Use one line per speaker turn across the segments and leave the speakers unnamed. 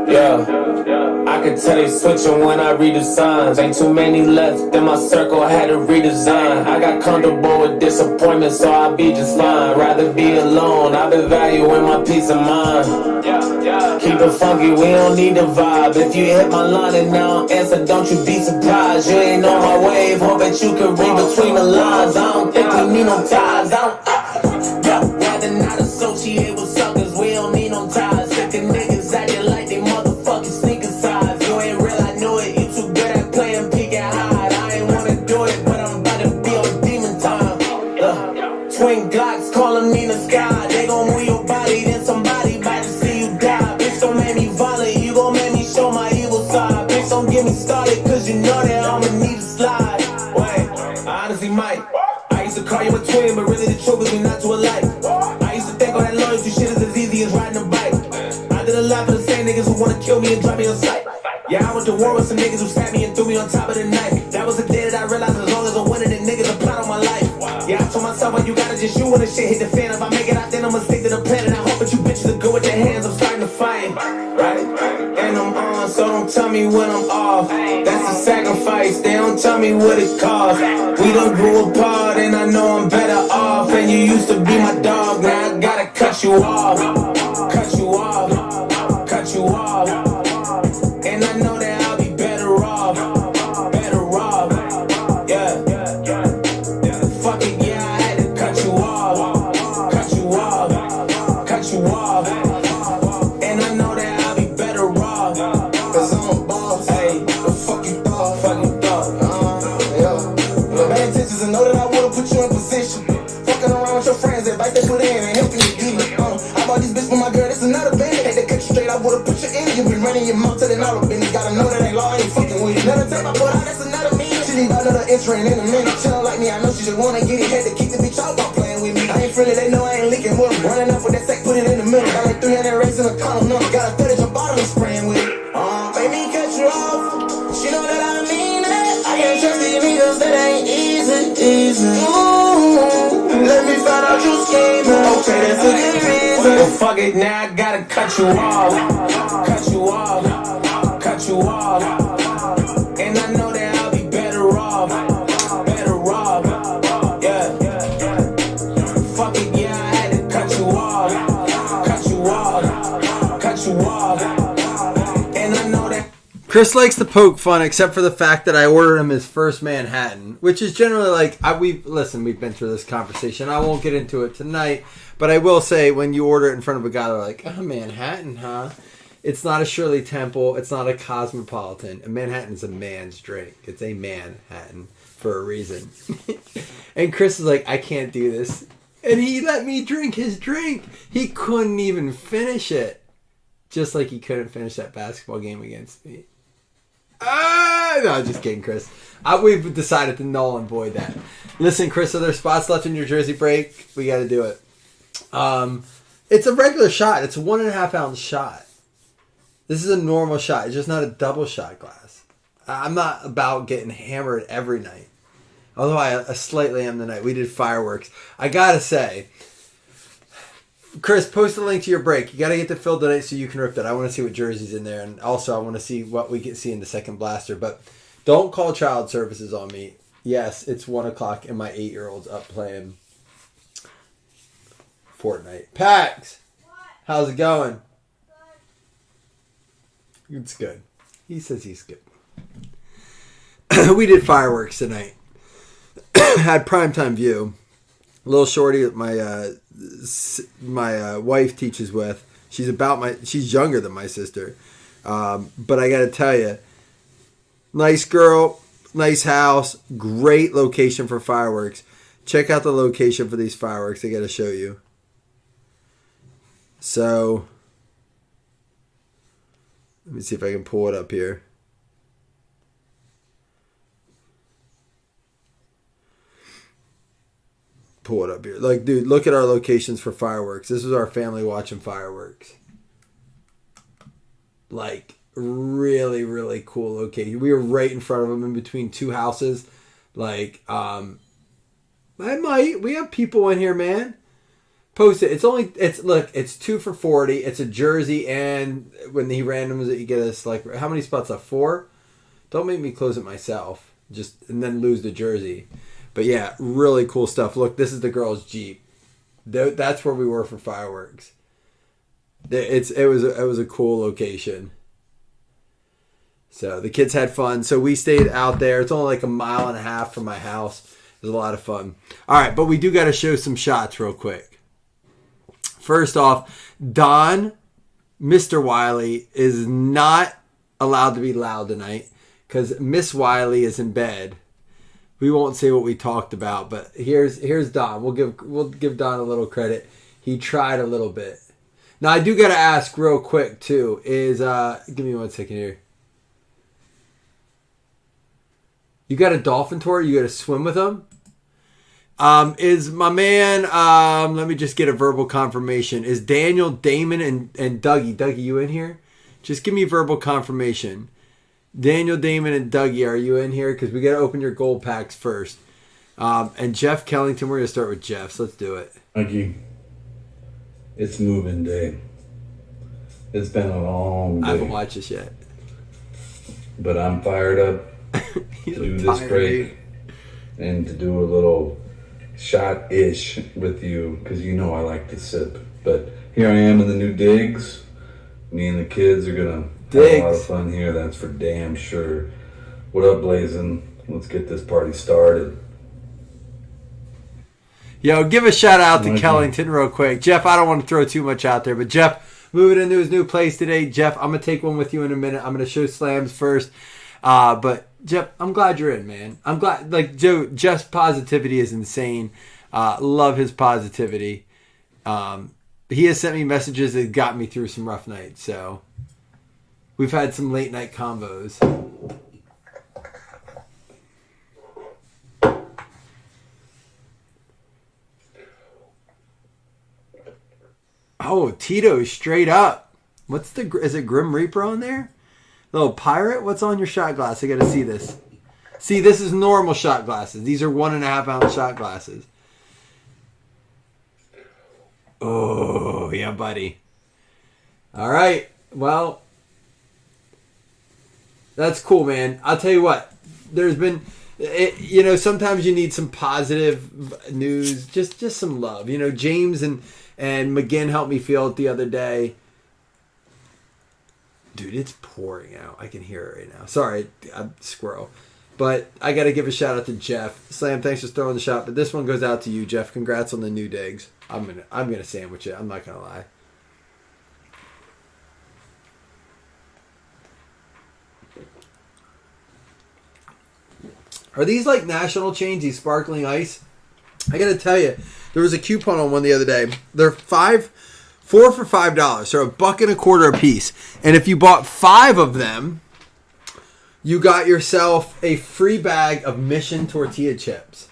Yeah, I can tell they switching when I read the signs. Ain't too many left in my circle, I had to redesign. I got comfortable with disappointment, so I be just fine. Rather be alone, I've been valuing my peace of mind. Keep it funky, we don't need the vibe. If you hit my line and now answer, don't you be surprised. You ain't on my wave, hope that you can read between the lines. I don't think we need no ties, rather not associate with suckers, we don't need no ties. Sick of niggas acting like they motherfucking sneaker size. You ain't real, I know it, you too good at playing peek and hide. I ain't wanna do it, but I'm about to be on demon time. Twin Glocks calling me in the sky. They gon' move your body, then somebody about to see you die. Bitch, don't make me violent, you gon' make me show my evil side. Bitch, don't get me started, cause you know that I'ma need a slide. Wait, I honestly might. I used to call you a twin, but really the truth is we not too alike. I used to think all that loyalty shit is as easy as riding a bike. I did a lot for the same niggas who wanna kill me and drop me on sight. Yeah, I went to war with some niggas who stabbed me and threw me on top of the knife. That was the day that I realized as long as I'm winning, the niggas a plot on my life. Yeah, I told myself, well, you gotta just shoot when the shit hit the fan. If I make it out, then I'ma stick to the plan. And I hope that you bitches are good with your hands. I'm starting to fight, right? And I'm on, so don't tell me when I'm off. That's a sacrifice, they don't tell me what it costs. We done grew apart and I know I'm better off. And you used to be my dog, now I gotta cut you off. Cut you off, cut you off. And I know that I'll be better off. Better off, yeah. Fuck it, yeah, I had to cut you off. Cut you off, cut you off. And I know that I'll be better off. Cause I'm a boss, hey, the fuck you thought? Fuck you thought, yeah. Bad intentions and know that I would've put you in position. Fucking around with your friends, advice they put in and helping you get it. I bought this bitch for my girl, that's another band. Had to cut you straight, I would've put you in. You been running your mouth to the dollar business. Gotta know that ain't law, I ain't fucking with you. Never take my foot out, that's another me. She leave another entering in a minute. Chillin' like me, I know she just wanna get it. Had to keep the bitch out while playing with me. I ain't friendly, they know I ain't leaking with them. Running up with that sack, put it in the middle. Got like 300 racks in a column, no. Got a fetish, a bottle and spraying with it. Make me cut you off. She know that I mean it. I can't trust these niggas, that ain't easy. Let me find out you scheming. Okay, that's a good reason. Well, fuck it, now I gotta cut you off. Cut you off, cut you off. And I know that I'll be better off. Better off, yeah. Fuck it, yeah, I had to cut you off. Cut you off, cut you off. And I know that.
Chris likes to poke fun, except for the fact that I ordered him his first Manhattan, which is generally like we've been through this conversation. I won't get into it tonight, but I will say when you order it in front of a guy, they're like, "Oh, Manhattan, huh?" It's not a Shirley Temple. It's not a Cosmopolitan. A Manhattan's a man's drink. It's a Manhattan for a reason. And Chris is like, "I can't do this," and he let me drink his drink. He couldn't even finish it, just like he couldn't finish that basketball game against me. No, just kidding, Chris. We've decided to null and void that. Listen, Chris, are there spots left in your jersey break? We got to do it. It's a regular shot. It's a 1.5 ounce shot. This is a normal shot. It's just not a double shot glass. I'm not about getting hammered every night. Although I slightly am tonight. We did fireworks. I got to say, Chris, post a link to your break. You got to get to Phil tonight so you can rip that. I want to see what jersey's in there. And also, I want to see what we can see in the second blaster. But don't call child services on me. Yes, it's 1 o'clock and my 8-year-old's up playing Fortnite. Pax! How's it going? Good. It's good. He says he's good. We did fireworks tonight. Had primetime view. Little shorty that my wife teaches with. She's younger than my sister. But I got to tell you, nice girl, nice house, great location for fireworks. Check out the location for these fireworks. I got to show you. So, let me see if I can pull it up here. Pull it up here. Like, dude, look at our locations for fireworks. This is our family watching fireworks. Like, really, really cool location. We were right in front of them in between two houses. Like, we have people in here, man. Post it. It's 2 for $40. It's a jersey, and when he randoms it, you get us like how many spots left? 4. Don't make me close it myself. And then lose the jersey. But yeah, really cool stuff. Look, this is the girls' Jeep. That's where we were for fireworks. It was a cool location. So the kids had fun. So we stayed out there. It's only like a mile and a half from my house. It was a lot of fun. All right, but we do got to show some shots real quick. First off, Don, Mr. Wiley, is not allowed to be loud tonight because Miss Wiley is in bed. We won't say what we talked about, but here's Don. We'll give Don a little credit. He tried a little bit. Now I do got to ask real quick too. Give me 1 second here. You got a dolphin tour? You got to swim with them? Is my man, let me just get a verbal confirmation. Is Daniel, Damon, and Dougie, you in here? Just give me verbal confirmation. Daniel, Damon, and Dougie, are you in here? Because we got to open your gold packs first. And Jeff Kellington, we're going to start with Jeff, so let's do it.
Mikey, it's moving day. It's been a long day.
I haven't watched this yet.
But I'm fired up to do this break and to do a little shot-ish with you because you know I like to sip. But here I am in the new digs. Me and the kids are gonna have a lot of fun here, that's for damn sure. What up, Blazin'? Let's get this party started.
Yo, give a shout out to Kellington real quick. Jeff, I don't want to throw too much out there, but Jeff moving into his new place today. Jeff, I'm gonna take one with you in a minute. I'm gonna show slams first. But Jeff, I'm glad you're in, man. I'm glad. Like Joe, Jeff's positivity is insane. Love his positivity. He has sent me messages that got me through some rough nights. So we've had some late night combos. Oh, Tito straight up. Is it Grim Reaper on there? Little pirate? What's on your shot glass? I gotta see this. See, this is normal shot glasses. These are 1.5 ounce shot glasses. Oh, yeah, buddy. All right. Well, that's cool, man. I'll tell you what. There's been, sometimes you need some positive news, just some love. James and McGinn helped me feel it the other day. Dude, it's pouring out. I can hear it right now. Sorry, I'm squirrel. But I got to give a shout out to Jeff. Slam, thanks for throwing the shot. But this one goes out to you, Jeff. Congrats on the new digs. I'm gonna sandwich it. I'm not gonna lie. Are these like national chains? These sparkling ice? I got to tell you, there was a coupon on one the other day. They're 4 for $5, so $1.25 a piece. And if you bought 5 of them, you got yourself a free bag of Mission tortilla chips,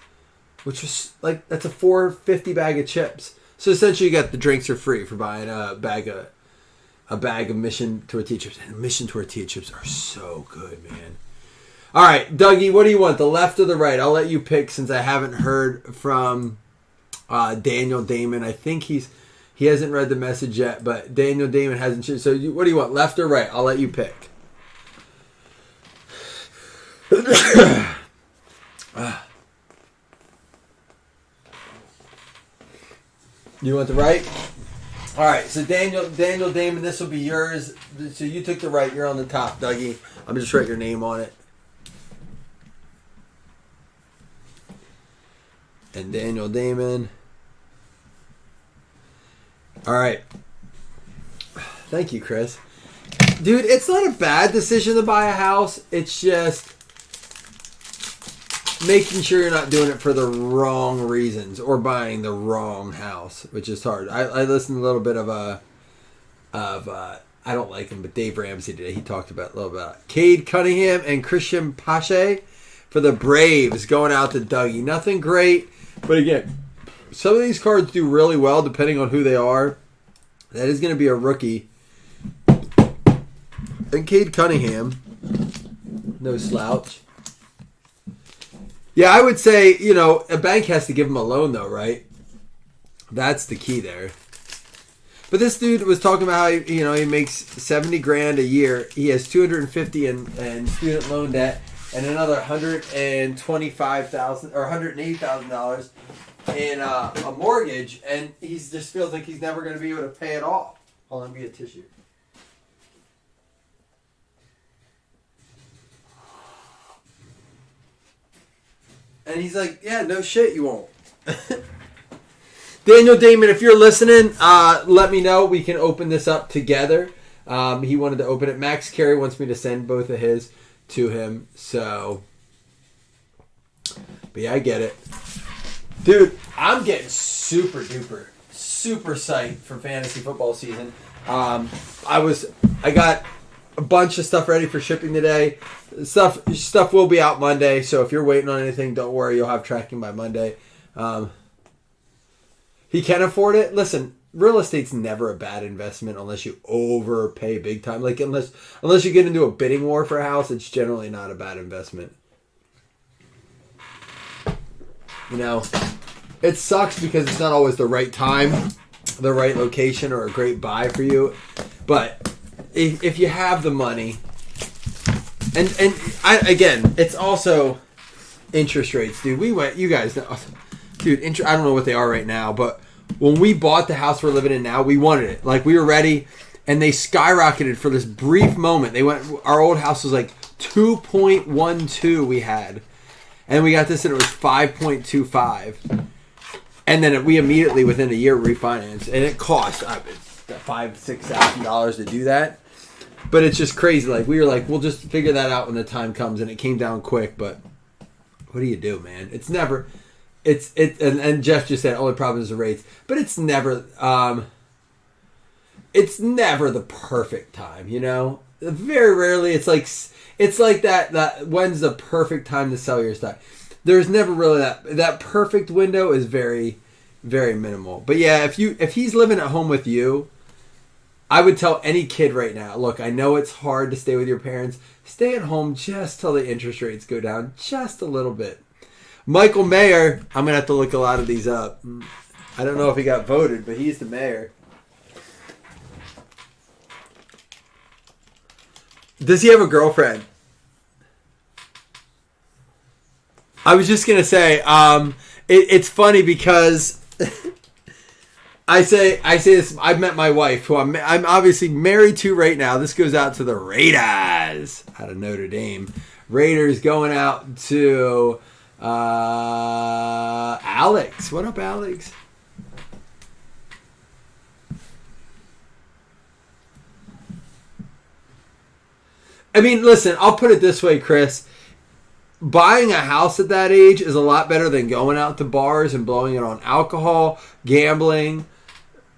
which was like, that's a $4.50 bag of chips. So essentially, you got the drinks are free for buying a bag of Mission tortilla chips. And Mission tortilla chips are so good, man. All right, Dougie, what do you want? The left or the right? I'll let you pick since I haven't heard from Daniel Damon. I think he hasn't read the message yet, but Daniel Damon hasn't. So what do you want, left or right? I'll let you pick. You want the right? All right, so Daniel Damon, this will be yours. So you took the right. You're on the top, Dougie. I'm just write your name on it. And Daniel Damon. All right. Thank you, Chris. Dude, it's not a bad decision to buy a house. It's just making sure you're not doing it for the wrong reasons or buying the wrong house, which is hard. I listened to a little bit of I don't like him, but Dave Ramsey today. He talked about a little about Cade Cunningham and Christian Pache for the Braves going out to Dougie. Nothing great, but again, some of these cards do really well depending on who they are. That is going to be a rookie. And Cade Cunningham, no slouch. Yeah, I would say, a bank has to give him a loan, though, right? That's the key there. But this dude was talking about how he makes $70,000 a year. He has $250 in student loan debt and another $125,000 or $180,000 in a mortgage, and he just feels like he's never going to be able to pay it off. Hold on, let me get a tissue. And he's like, yeah, no shit, you won't. Daniel Damon, if you're listening, let me know. We can open this up together. He wanted to open it. Max Carey wants me to send both of his to him. So, but yeah, I get it. Dude, I'm getting super psyched for fantasy football season. I got a bunch of stuff ready for shipping today. Stuff will be out Monday, so if you're waiting on anything, don't worry, you'll have tracking by Monday. He can afford it. Listen, real estate's never a bad investment unless you overpay big time. Like unless you get into a bidding war for a house, it's generally not a bad investment. It sucks because it's not always the right time, the right location, or a great buy for you. But if you have the money, again, it's also interest rates, dude. You guys know, dude. I don't know what they are right now, but when we bought the house we're living in now, we wanted it. Like we were ready, and they skyrocketed for this brief moment. Our old house was like 2.12 we had, and we got this and it was 5.25. And then we immediately, within a year, refinanced. And it cost $5,000-$6,000 to do that. But it's just crazy. Like, we were like, we'll just figure that out when the time comes. And it came down quick. But what do you do, man? It's never... And Jeff just said, only problem is the rates. But it's never... it's never the perfect time, Very rarely. It's like that when's the perfect time to sell your stock? There's never really that perfect window is very, very minimal. But yeah, if he's living at home with you, I would tell any kid right now, look, I know it's hard to stay with your parents. Stay at home just till the interest rates go down just a little bit. Michael Mayer, I'm going to have to look a lot of these up. I don't know if he got voted, but he's the mayor. Does he have a girlfriend? I was just going to say, it's funny because I say this, I've met my wife, who I'm obviously married to right now. This goes out to the Raiders out of Notre Dame. Raiders going out to Alex. What up, Alex? I mean, listen, I'll put it this way, Chris. Buying a house at that age is a lot better than going out to bars and blowing it on alcohol, gambling,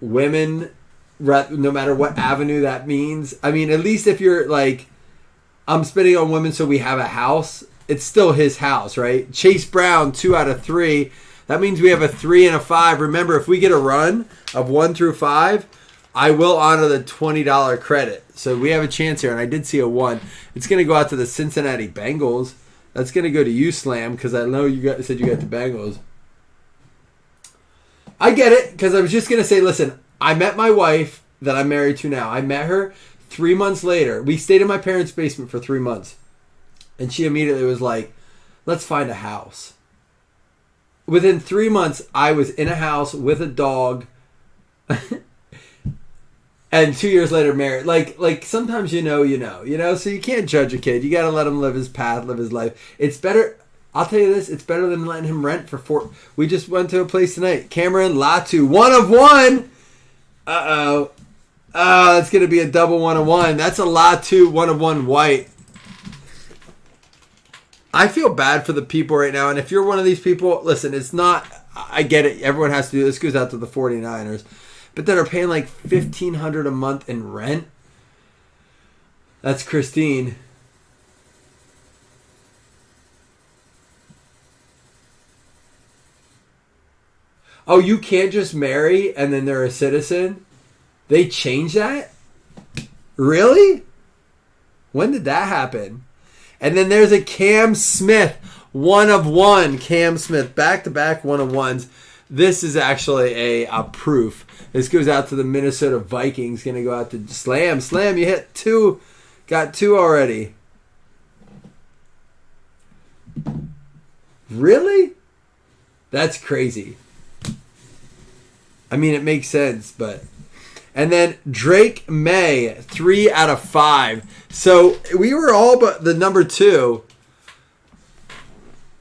women, no matter what avenue that means. I mean, at least if you're like, I'm spending on women so we have a house, it's still his house, right? Chase Brown, 2 out of 3. That means we have a 3 and a 5. Remember, if we get a run of 1 through 5, I will honor the $20 credit. So we have a chance here, and I did see a 1. It's going to go out to the Cincinnati Bengals. That's going to go to you, Slam, because I know you said you got the Bengals. I get it, because I was just going to say, listen, I met my wife that I'm married to now. I met her 3 months later. We stayed in my parents' basement for 3 months. And she immediately was like, let's find a house. Within 3 months, I was in a house with a dog. And 2 years later, married. Like sometimes you know. So you can't judge a kid. You got to let him live his path, live his life. It's better. I'll tell you this. It's better than letting him rent for 4. We just went to a place tonight. Cameron Latu, 1 of 1. Uh-oh. Oh, it's going to be a double 1 of 1. That's a Latu, 1 of 1 white. I feel bad for the people right now. And if you're one of these people, listen, it's not. I get it. Everyone has to do this. Goes out to the 49ers. But that are paying like $1,500 a month in rent. That's Christine. Oh, you can't just marry and then they're a citizen? They changed that? Really? When did that happen? And then there's a Cam Smith. 1 of 1. Cam Smith. Back-to-back 1 of 1s. This is actually a proof. This goes out to the Minnesota Vikings. Going to go out to Slam. Slam, you hit 2. Got 2 already. Really? That's crazy. I mean, it makes sense, but... And then Drake May, 3 out of 5. So we were all but the number 2.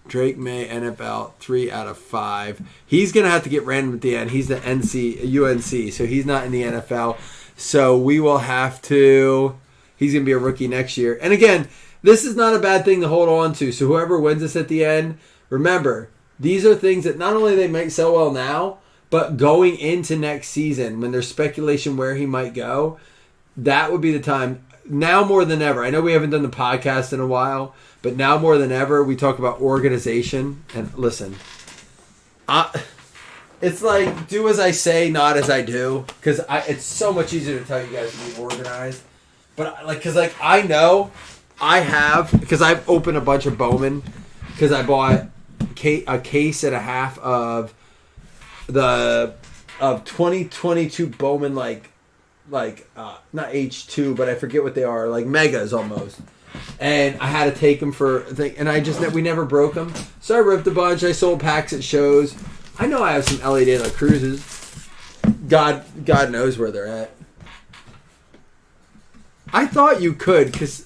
Drake May, NFL, 3 out of 5. He's going to have to get random at the end. He's the UNC, so he's not in the NFL. So we will have to... He's going to be a rookie next year. And again, this is not a bad thing to hold on to. So whoever wins this at the end, remember, these are things that not only they might sell well now, but going into next season, when there's speculation where he might go, that would be the time. Now more than ever. I know we haven't done the podcast in a while, but now more than ever, we talk about organization. And listen, it's like, do as I say, not as I do. Because it's so much easier to tell you guys to be organized. But because I know I have, because I've opened a bunch of Bowman, because I bought a case and a half of 2022 Bowman, like not H2, but I forget what they are, like megas almost. And I had to take them we never broke them. So I ripped a bunch. I sold packs at shows. I know I have some LA De La Cruzes. God knows where they're at. I thought you could, because...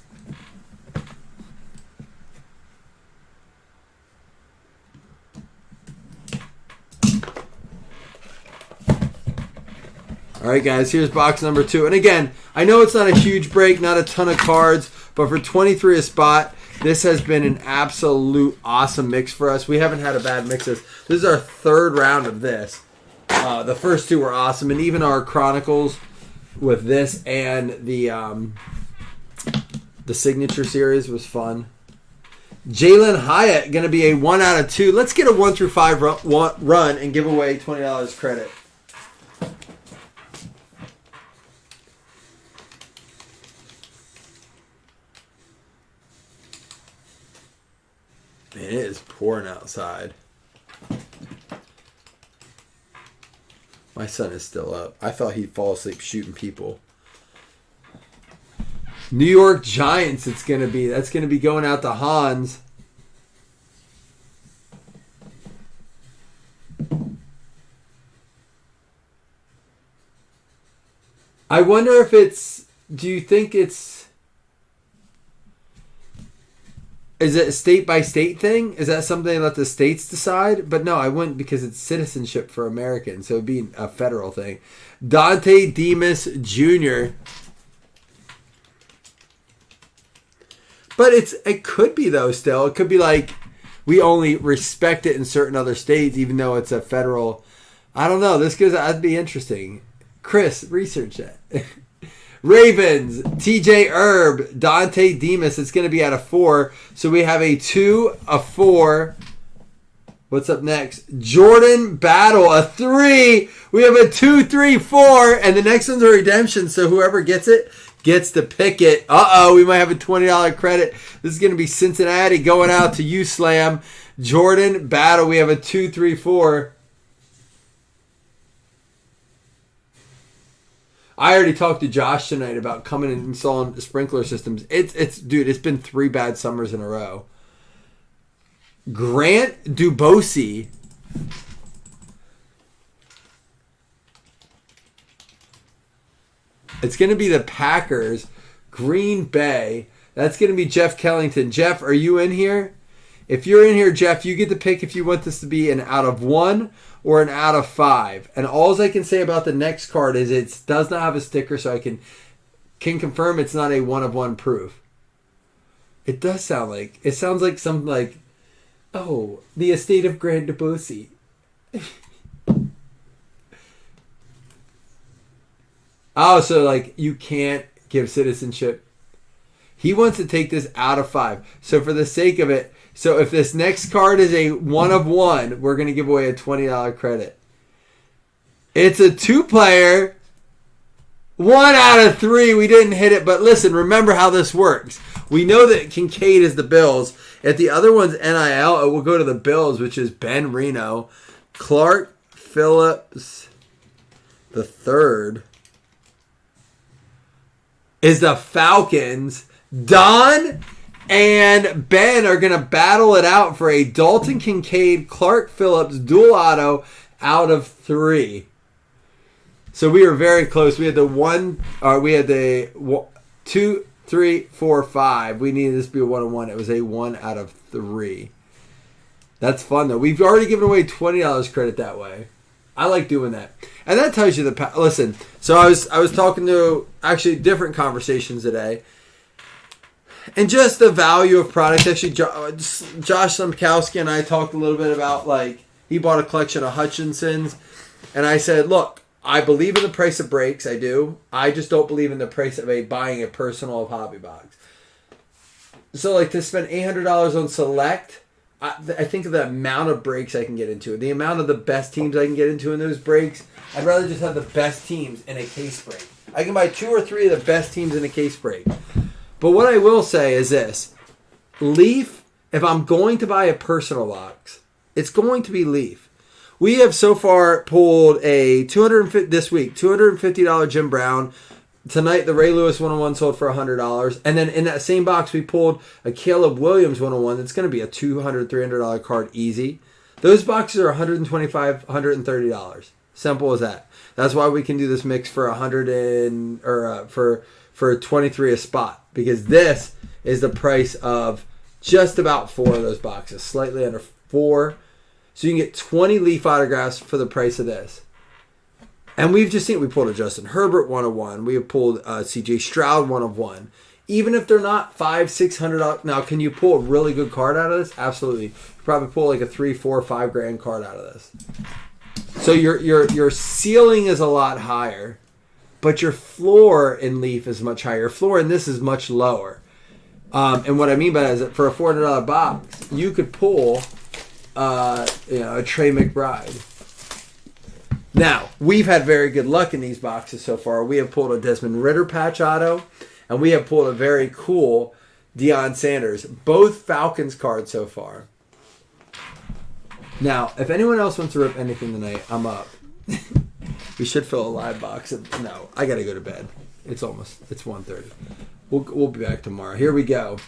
Alright guys, here's box number 2. And again, I know it's not a huge break, not a ton of cards, but for 23 a spot, this has been an absolute awesome mix for us. We haven't had a bad mix. This is our 3rd round of this. The first 2 were awesome, and even our Chronicles with this and the Signature Series was fun. Jalen Hyatt, going to be a 1 out of 2. Let's get a 1 through 5 run and give away $20 credit. Man, it is pouring outside. My son is still up. I thought he'd fall asleep shooting people. New York Giants, that's going to be going out to Hans. I wonder if do you think is it a state by state thing? Is that something they let the states decide? But no, I wouldn't, because it's citizenship for Americans, so it'd be a federal thing. Dante Demas Jr. But it could be, though, still. It could be like we only respect it in certain other states, even though it's a federal. I don't know. That'd be interesting. Chris, research that. Ravens, TJ Herb, Dante Demas. It's going to be out of 4. So we have a 2, a 4. What's up next? Jordan Battle, a 3. We have a 2, 3, 4. And the next one's a redemption. So whoever gets it gets to pick it. Uh-oh, we might have a $20 credit. This is going to be Cincinnati going out to you, Slam. Jordan Battle, we have a 2, 3, 4. I already talked to Josh tonight about coming and installing sprinkler systems. It's been 3 bad summers in a row. Grant Dubosi. It's going to be the Packers. Green Bay. That's going to be Jeff Kellington. Jeff, are you in here? If you're in here, Jeff, you get to pick if you want this to be an out of 1 or an out of 5. And all I can say about the next card is it does not have a sticker, so I can confirm it's not a 1 of 1 proof. It does sound like, it sounds like something like, oh, the estate of Grant Dubosi. Oh, so like you can't give citizenship. He wants to take this out of 5. So for the sake of it, so if this next card is a 1 of 1, we're going to give away a $20 credit. It's a 2-player. 1 out of 3. We didn't hit it, but listen, remember how this works. We know that Kincaid is the Bills. If the other one's NIL, it will go to the Bills, which is Ben Reno. Clark Phillips the third is the Falcons. Don and Ben are going to battle it out for a Dalton Kincaid, Clark Phillips dual auto out of 3. So we were very close. We had the 2, 3, 4, 5. We needed this to be a 1-on-1. It was a 1 out of 3. That's fun though. We've already given away $20 credit that way. I like doing that, and that tells you listen. So I was talking to actually different conversations today, and just the value of products. Actually, Josh Lemkowski and I talked a little bit about he bought a collection of Hutchinsons, and I said, look, I believe in the price of breaks. I do. I just don't believe in the price of buying a personal hobby box. So to spend $800 on Select. I think of the amount of breaks I can get into, the amount of the best teams I can get into in those breaks. I'd rather just have the best teams in a case break. I can buy 2 or 3 of the best teams in a case break. But what I will say is this. Leaf, if I'm going to buy a personal box, it's going to be Leaf. We have so far pulled a $250 Jim Brown. Tonight, the Ray Lewis 101 sold for $100. And then in that same box, we pulled a Caleb Williams 101. That's going to be a $200, $300 card easy. Those boxes are $125, $130. Simple as that. That's why we can do this mix for for 23 a spot. Because this is the price of just about 4 of those boxes. Slightly under 4. So you can get 20 Leaf autographs for the price of this. And we've just seen, we pulled a Justin Herbert 101. We have pulled CJ Stroud 101. Even if they're not $500, $600. Now, can you pull a really good card out of this? Absolutely. You probably pull a $3, $4, $5 card out of this. So your ceiling is a lot higher, but your floor in Leaf is much higher. Your floor in this is much lower. And what I mean by that is that for a $400 box, you could pull a Trey McBride. Now, we've had very good luck in these boxes so far. We have pulled a Desmond Ridder patch auto, and we have pulled a very cool Deion Sanders. Both Falcons cards so far. Now, if anyone else wants to rip anything tonight, I'm up. We should fill a live box. No, I got to go to bed. It's 1:30. We'll be back tomorrow. Here we go.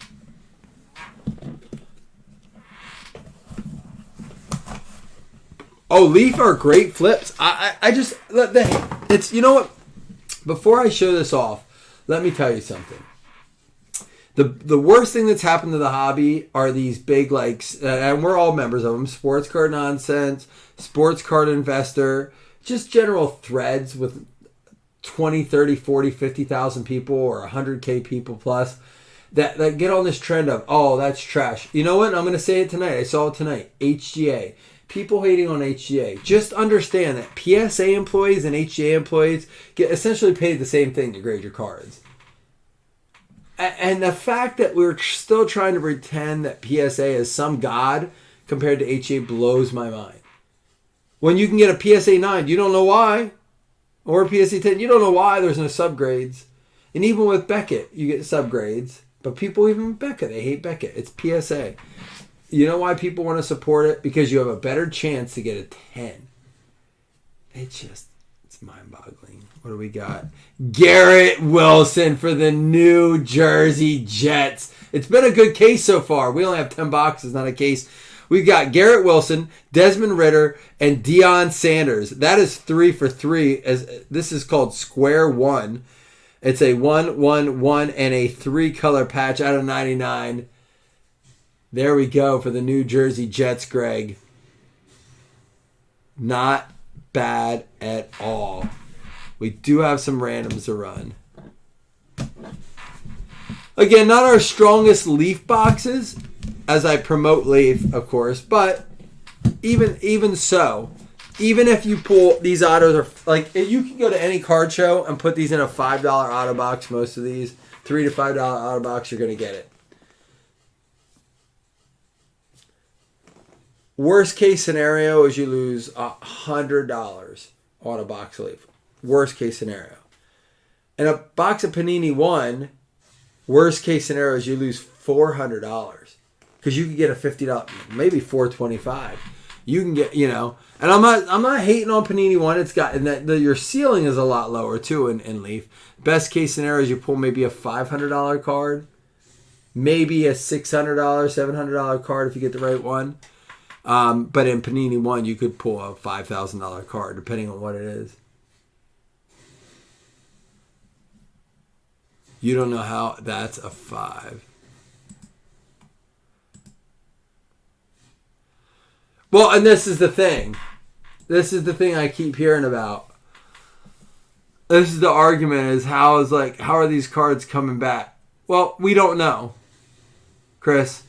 Oh, Leaf are great flips. It's, you know what? Before I show this off, let me tell you something. The worst thing that's happened to the hobby are these big, and we're all members of them, Sports Card Nonsense, Sports Card Investor, just general threads with 20, 30, 40, 50,000 people or 100K people plus that get on this trend of, oh, that's trash. You know what? I'm going to say it tonight. I saw it tonight. HGA. People hating on HGA. Just understand that PSA employees and HGA employees get essentially paid the same thing to grade your cards. And the fact that we're still trying to pretend that PSA is some god compared to HGA blows my mind. When you can get a PSA 9, you don't know why. Or a PSA 10, you don't know why there's no subgrades. And even with Beckett, you get subgrades. But people, even with Beckett, they hate Beckett. It's PSA. You know why people want to support it? Because you have a better chance to get a 10. It's mind-boggling. What do we got? Garrett Wilson for the New Jersey Jets. It's been a good case so far. We only have 10 boxes, not a case. We've got Garrett Wilson, Desmond Ridder, and Deion Sanders. That is 3 for 3. This is called Square One. It's a 1, 1, 1, and a 3-color patch out of 99. There we go for the New Jersey Jets, Greg. Not bad at all. We do have some randoms to run. Again, not our strongest Leaf boxes, as I promote Leaf, of course, but even so, even if you pull these autos, are you can go to any card show and put these in a $5 auto box. Most of these $3 to $5 auto box, you're going to get it. Worst case scenario is you lose $100 on a box of Leaf. Worst case scenario. And a box of Panini 1, worst case scenario is you lose $400. Because you could get a $50, maybe $425. You can get, and I'm not hating on Panini One. It's got, and that your ceiling is a lot lower too in Leaf. Best case scenario is you pull maybe a $500 card, maybe a $600, $700 card if you get the right one. But in Panini One, you could pull a $5,000 card depending on what it is. You don't know how that's a 5. Well, and this is the thing. This is the thing I keep hearing about. This is the argument is how are these cards coming back? Well, we don't know. Chris,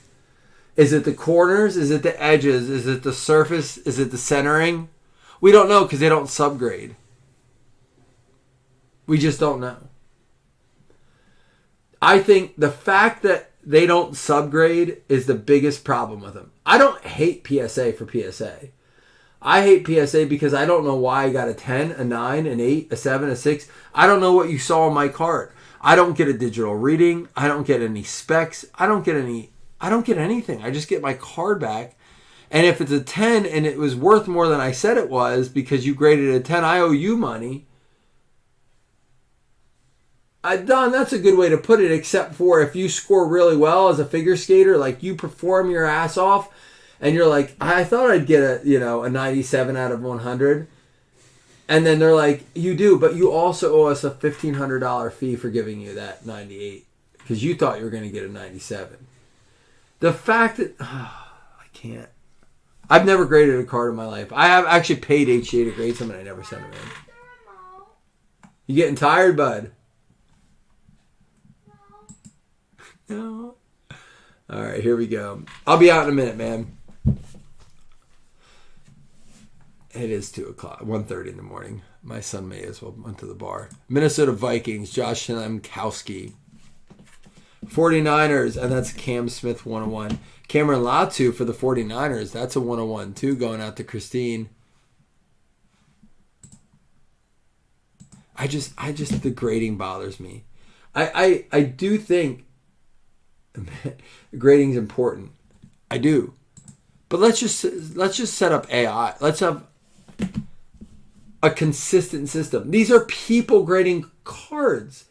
is it the corners? Is it the edges? Is it the surface? Is it the centering? We don't know because they don't subgrade. We just don't know. I think the fact that they don't subgrade is the biggest problem with them. I don't hate PSA for PSA. I hate PSA because I don't know why I got a 10, a 9, an 8, a 7, a 6. I don't know what you saw on my card. I don't get a digital reading. I don't get any specs. I don't get anything. I just get my card back. And if it's a 10 and it was worth more than I said it was because you graded a 10, I owe you money. Don, that's a good way to put it, except for if you score really well as a figure skater, like you perform your ass off, and you're like, I thought I'd get a 97 out of 100. And then they're like, you do, but you also owe us a $1,500 fee for giving you that 98 because you thought you were going to get a 97. The fact that, I can't. I've never graded a card in my life. I have actually paid HGA to grade some and I never sent them in. You getting tired, bud? No. All right, here we go. I'll be out in a minute, man. It is 2 o'clock, 1:30 in the morning. My son may as well went to the bar. Minnesota Vikings, Josh Slemkowski. 49ers, and that's Cam Smith 101. Cameron Latu for the 49ers. That's a 101 too, going out to Christine. I just the grading bothers me. I do think grading's important. I do. But let's just set up AI. Let's have a consistent system. These are people grading cards.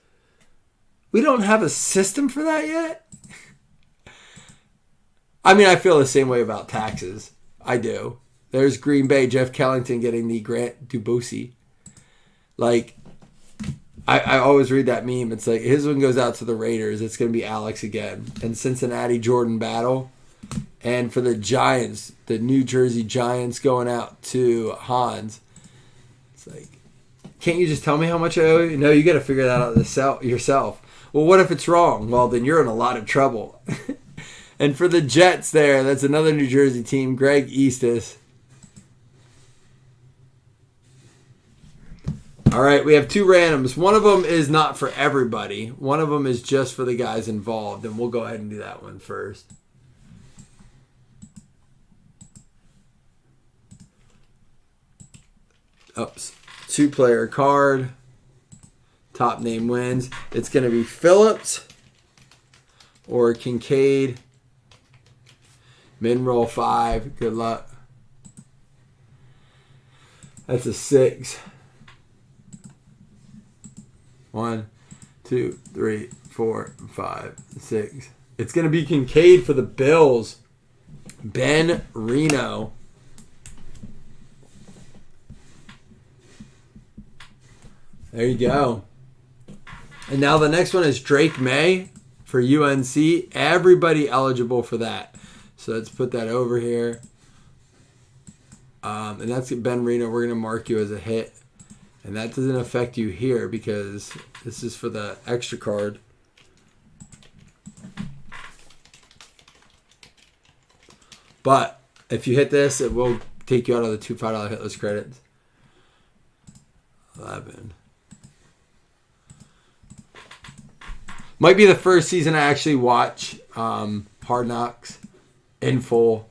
We don't have a system for that yet. I mean, I feel the same way about taxes. I do. There's Green Bay, Jeff Kellington getting the Grant Dubosi. Like, I always read that meme. It's like, his one goes out to the Raiders. It's going to be Alex again. And Cincinnati, Jordan Battle. And for the Giants, the New Jersey Giants going out to Hans. It's like, can't you just tell me how much I owe you? No, you got to figure that out yourself. Well, what if it's wrong? Well, then you're in a lot of trouble. And for the Jets there, that's another New Jersey team, Greg Eastis. All right, we have 2 randoms. One of them is not for everybody. One of them is just for the guys involved, and we'll go ahead and do that one first. Oops. 2-player card. Top name wins. It's going to be Phillips or Kincaid. Min roll 5. Good luck. That's a 6. 1, 2, 3, 4, 5, 6. It's going to be Kincaid for the Bills. Ben Reno. There you go. And now the next one is Drake May for UNC. Everybody eligible for that. So let's put that over here. And that's Ben Reno. We're going to mark you as a hit. And that doesn't affect you here because this is for the extra card. But if you hit this, it will take you out of the $5 hitless credits. 11. Might be the first season I actually watch Hard Knocks in full.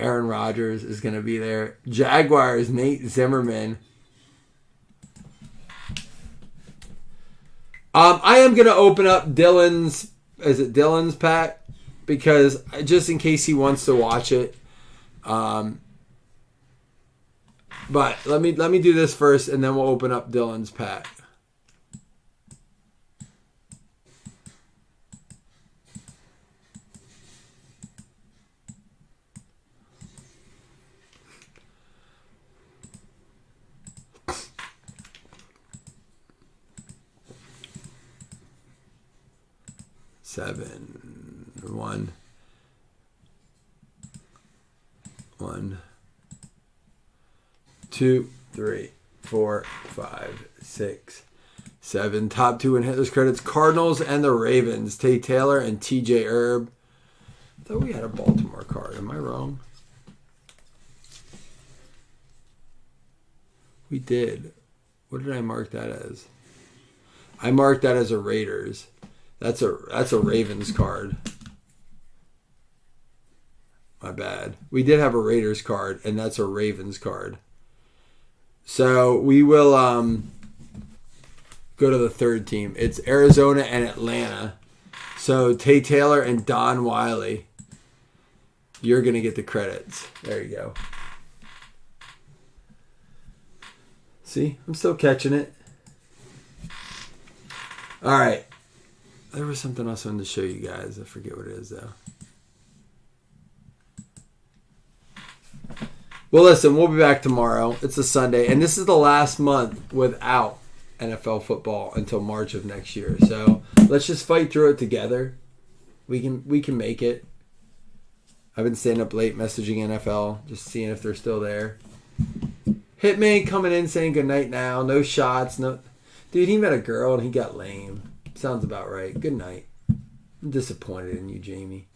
Aaron Rodgers is going to be there. Jaguars, Nate Zimmerman. I am going to open up Dylan's, is it Dylan's pack? Because just in case he wants to watch it. But let me do this first, and then we'll open up Dylan's pack. Seven, one, 2, 3, 4, 5, 6, 7. Top 2 in hitless credits: Cardinals and the Ravens. Tay Taylor and TJ Erb. I thought we had a Baltimore card. Am I wrong? We did. What did I mark that as? I marked that as a Raiders. That's a Ravens card. My bad. We did have a Raiders card, and that's a Ravens card. So we will go to the third team. It's Arizona and Atlanta. So Tay Taylor and Don Wiley. You're going to get the credits. There you go. See? I'm still catching it. All right. There was something else I wanted to show you guys. I forget what it is, though. Well, listen, we'll be back tomorrow. It's a Sunday, and this is the last month without NFL football until March of next year. So let's just fight through it together. We can make it. I've been staying up late messaging NFL, just seeing if they're still there. Hitman coming in saying goodnight now. No shots. No, dude, he met a girl and he got lame. Sounds about right. Good night. I'm disappointed in you, Jamie.